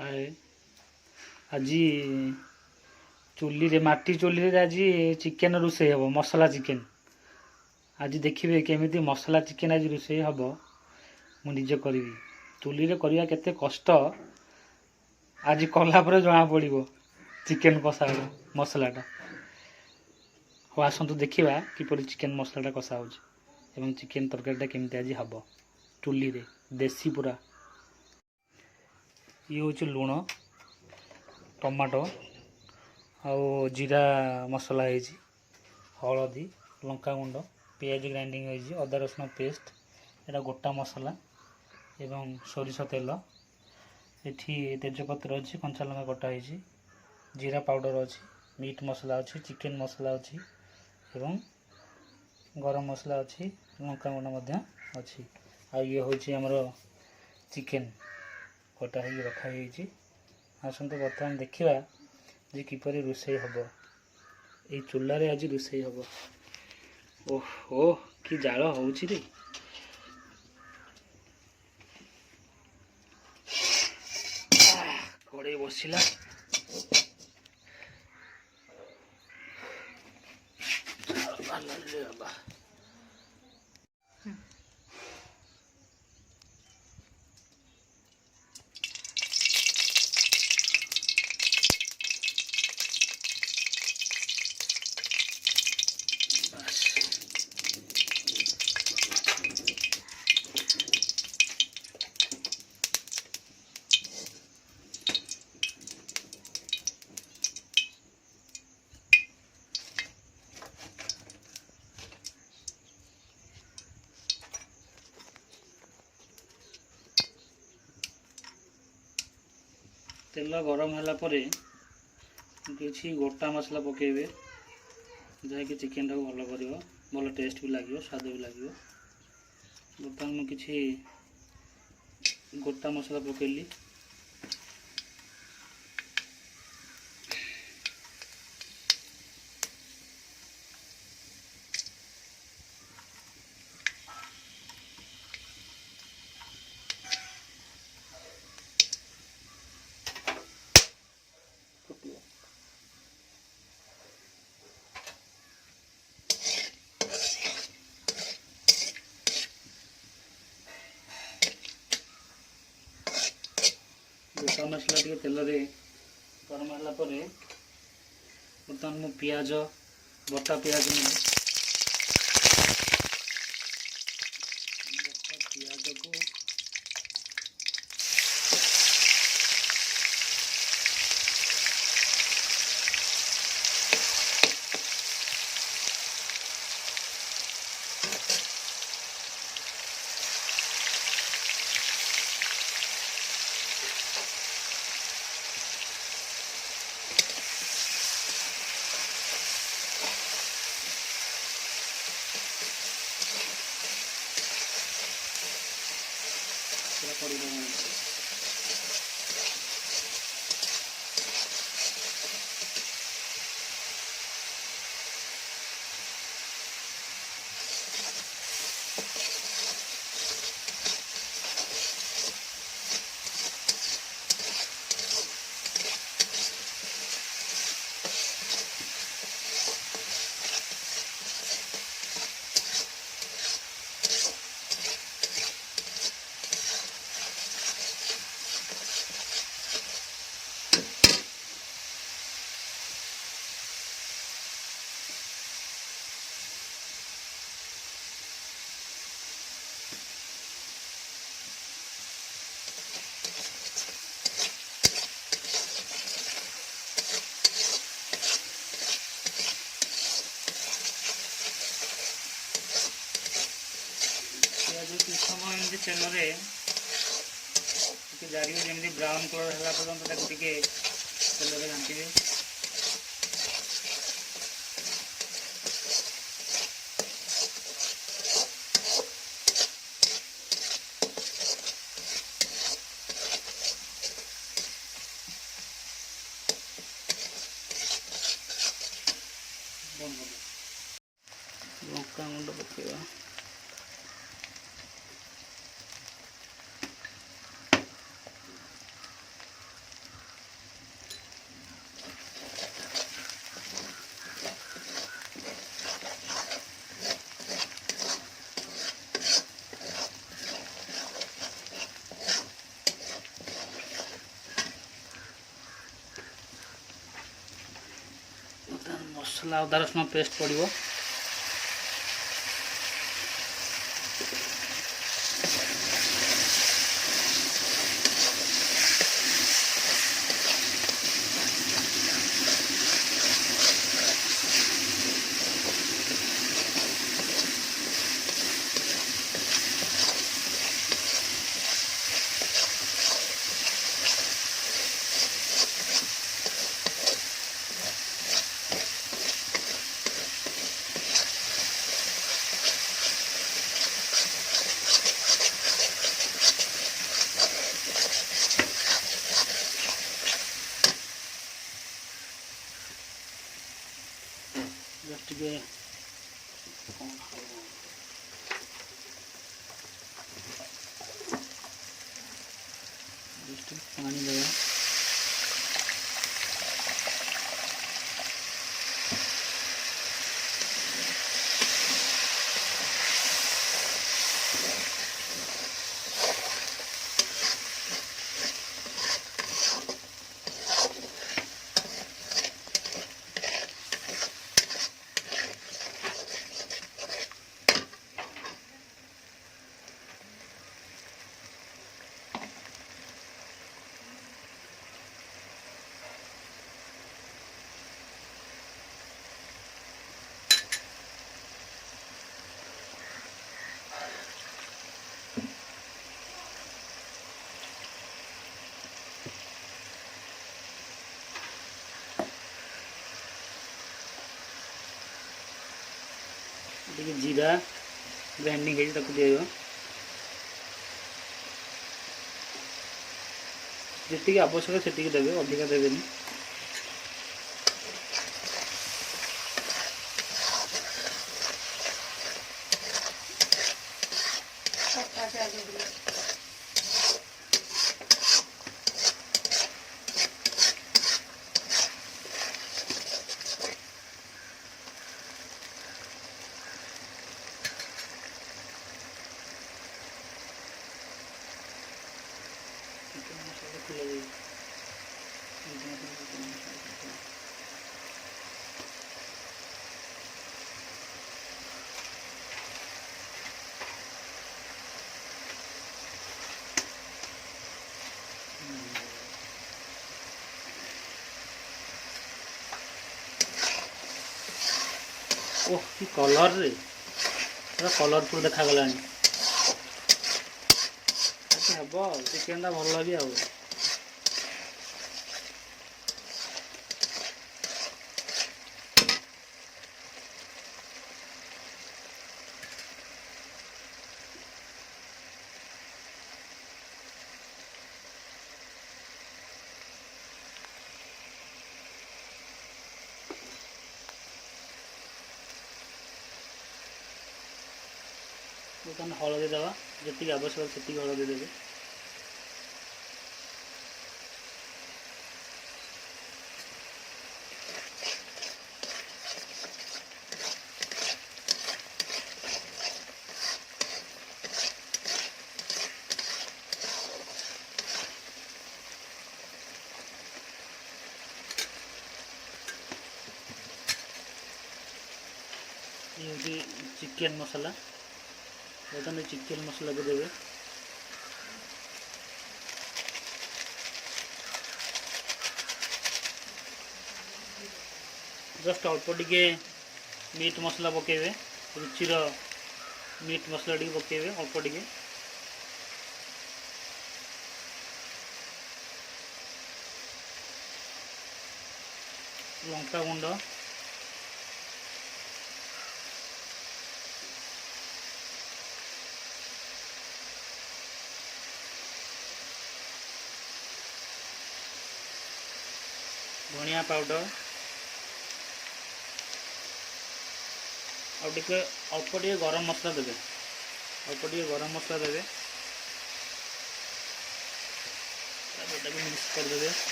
हाय आज चुली रे माटी चुली रे आज चिकेन रोषे हम मसला चिकेन आज देखिए केमी मसला चिकेन आज रोषे हम मुझे करी चुली रे करवा केते कष्ट आज कला जना पड़ो चिकेन कषा मसलाटा हाँ आसतु देखा किपर चिकेन मसलाटा कषा हो चिकेन तरकारीटा केमती आज हम चुली रे देसी पूरा ये हूँ लुण टमाटो आउ जीरा मसला है हलदी लंका गुंड पियाज ग्राइंडिंग है अदा रसुण पेस्ट एटा गोटा मसला एवं सोरिष तेल एठी तेजपत्र अच्छी कंचा लंका कटा है जीरा पाउडर अच्छी मीट मसला अच्छी चिकेन मसला अच्छी एवं गरम मसला अच्छी लंका गुंड अच्छी आ ये हूँ आमर चिकेन कटा हो रखाई आसतु बर्तमान देखा जे किपर रोषे हम ये चूल्हारे आज रोषे हम ओहो कि जाल हो कड़े बसला तेल गरम है किसी गोटा मसला पकेबे जहाँकि चिकेन टाक भल कर भल टेस्ट भी लगे स्वाद भी लगे बर्तमान मुझे किसी गोटा मसला पकेली गोटा मसला टे तेल गरम है बर्तमान मु पियाज बटा पियाज पियाज को समय तेल जारी जमी ब्राउन कलर है पर्यटन तेल घाटे लंका गुंड पकेवा मसला अदा रसुण पेस्ट पड़ो। जस्ट टे पानी देगा। देखिए जीरा ग्राइंडिंग है ताको दियो जी आवश्यक से देवे अधिका देवेनि। ओह कि कलर रे कलरफुल देखा गलानी हम चिकेन टा भल भी आउ हलदी दवा जी आवश्यक से हलदी देवे। ये चिकेन मसाला बर्तमान चिकेन मसला को देवे। जस्ट अल्प टिके मीट मसला पकेबे रुचिर मीट मसला टी पकेबे अल्प टिके लंका गुंड धनिया पाउडर और टिके अल्प टिके गरम मसला देवे अल्प टिके गरम मसला देवे मिक्स कर देवे।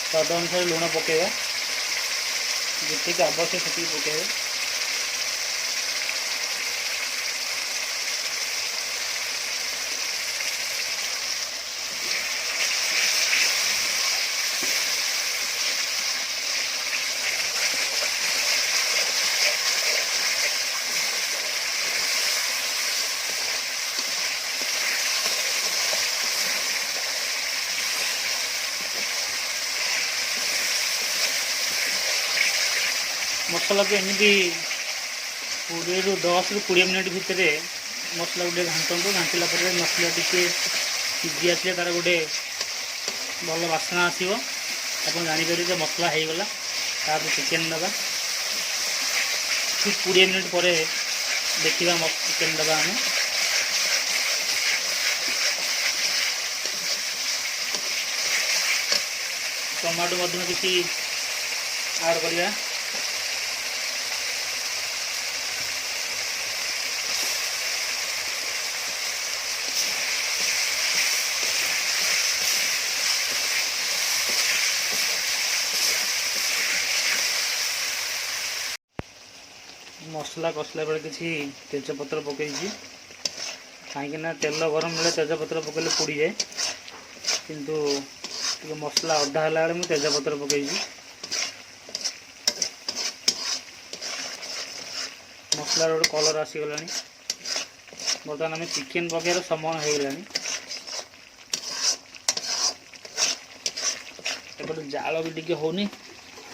स्वाद अनुसार लुण पकेगा जी आवश्यक से पकेबे। मसला को एमती 20 ରୁ 20 भितर मसला गोटे घाटू घाटिला मसला टी सीझी आसे तार गोटे भल बासना आसो आप जापर मसला हो गला। तापर चिकेन दबा ठीक 20 मिनट पर देखा चिकेन दबा आम टमाटो किसी ऐड करिया। मसला कसला बेले किसी तेजपत्र पकई कहीं तेल गरम बेले तेजपत्र पकड़े पोड़ी जाए किंतु मसला अधा है बेले मुझे तेजपत्र पकई मसला गोटे कलर आसीगला। बर्तमान आम चिकेन पकेर समय हो गलानी एपटे जाल भी टी होनी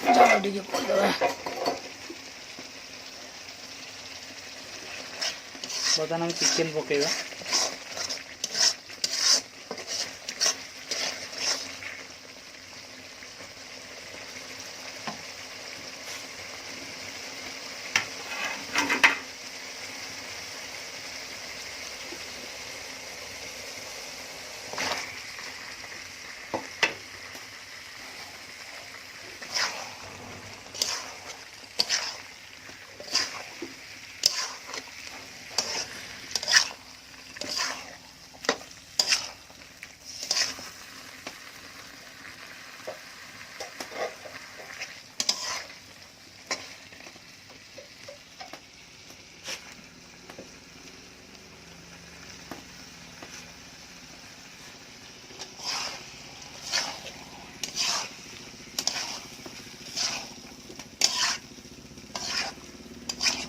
जाल टी करदे। बर्तमान आम चिकेन पकेगा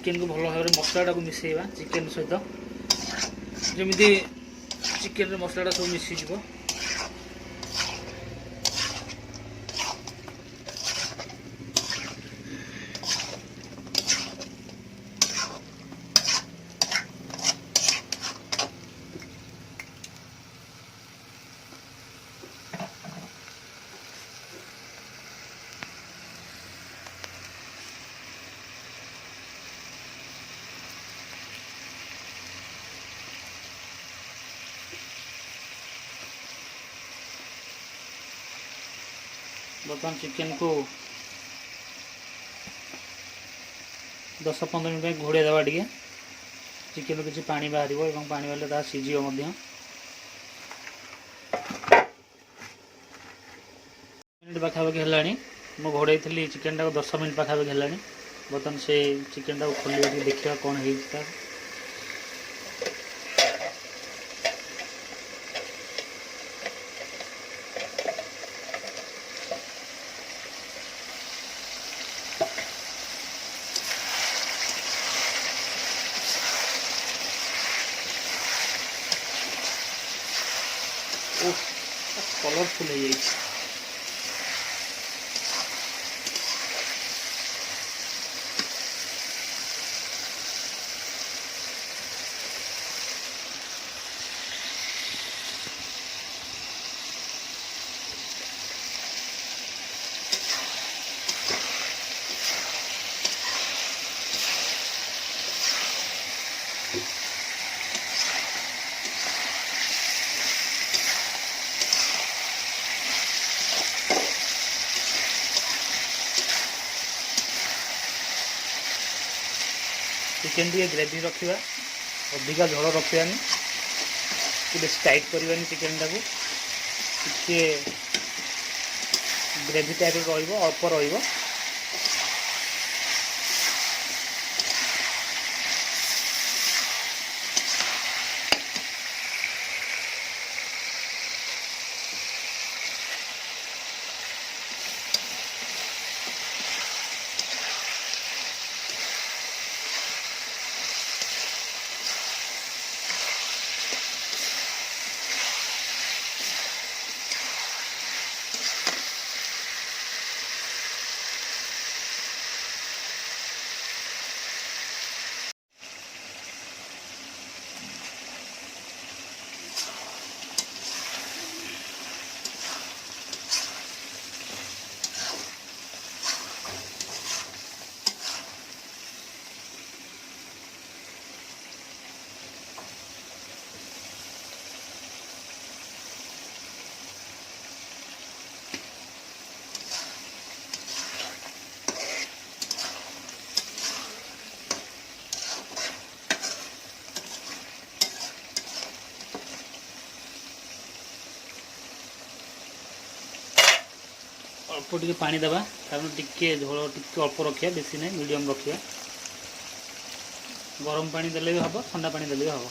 चिकेन को भल भाव मसलाटा को मिसेवा चिकेन सहित जमी चिकेन मसलाटा सब मिसीज। बर्तमान चिकेन को 10-15 मिनट घोड़े दबा टे चिकेन किसी पानी बाहर और पानी बाहर सीझ मिनट पाखापाखि है मु घोड़े थी चिकेन टाक 10 मिनट पाखापाखि है। बर्तमान से चिकेन टाक खोल देखा कौन है कलरफुल हो जाए। चिकेन टी ग्रेवी रखा अधिका झोल रखानी टाइट करवानी चिकेन टाक ग्रेवी टाइप रहिबो अल्प रहिबो। अल्प टिके पानी देवा कारण टिके झोल टिके अल्प रखिया बेसी नहीं मीडियम रखिया। गरम पानी देले भी हम ठंडा पानी देले भी हम।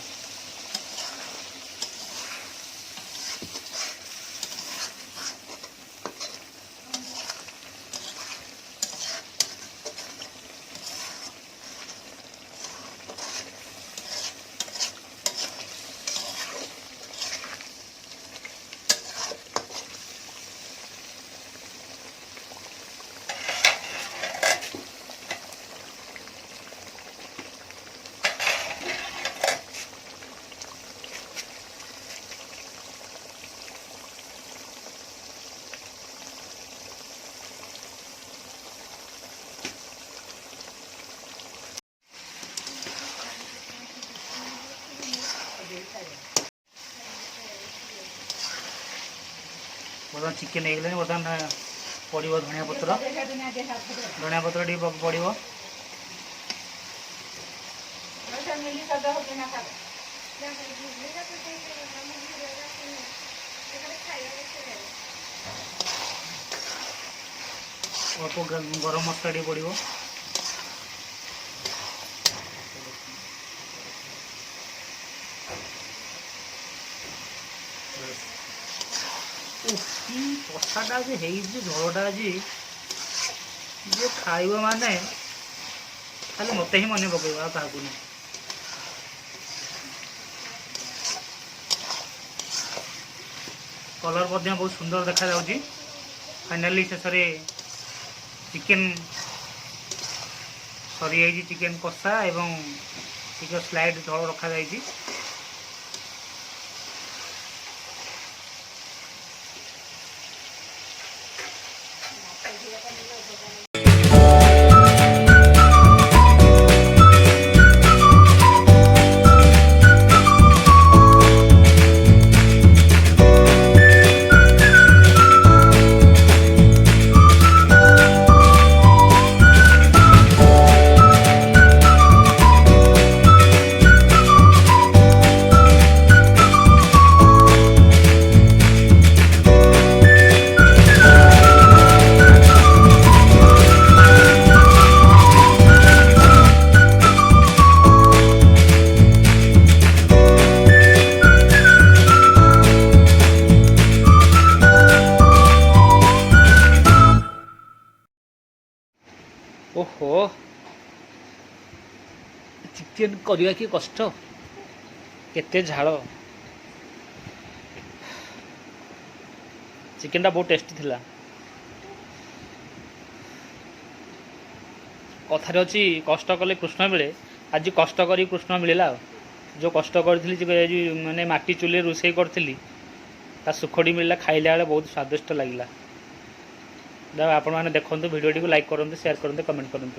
बर्तमान चिकेन हो गलानी बर्तमान पड़ो धनिया पत्र टी पड़ो अल्प गरम मसला टी पड़ो कषाटा आज झोलटा आज जो खाइब माने खाली मत ही मन पकड़ क्या नहीं। कलर बहुत सुंदर देखा जाउची। फाइनली शेष चिकेन सरी जाइए चिकेन कषा एवं टिके स्लाइड झोल रखा जाइए। ओहो चिकेन करवा कि कष्ट केते झाड़ चिकेन बहुत टेस्टी थिला। कथार अच्छी कष्ट कले कृष्ण मिले आज कष्ट करी कृष्ण मिलला। जो कष्ट करी माने माटी चूल्हे रोषे करी सुखटी मिलला खाइला बेले बहुत स्वादिष्ट लगिला। आप देखते भिडियो को लाइक करूँ शेयर करूँ कमेंट करूँ।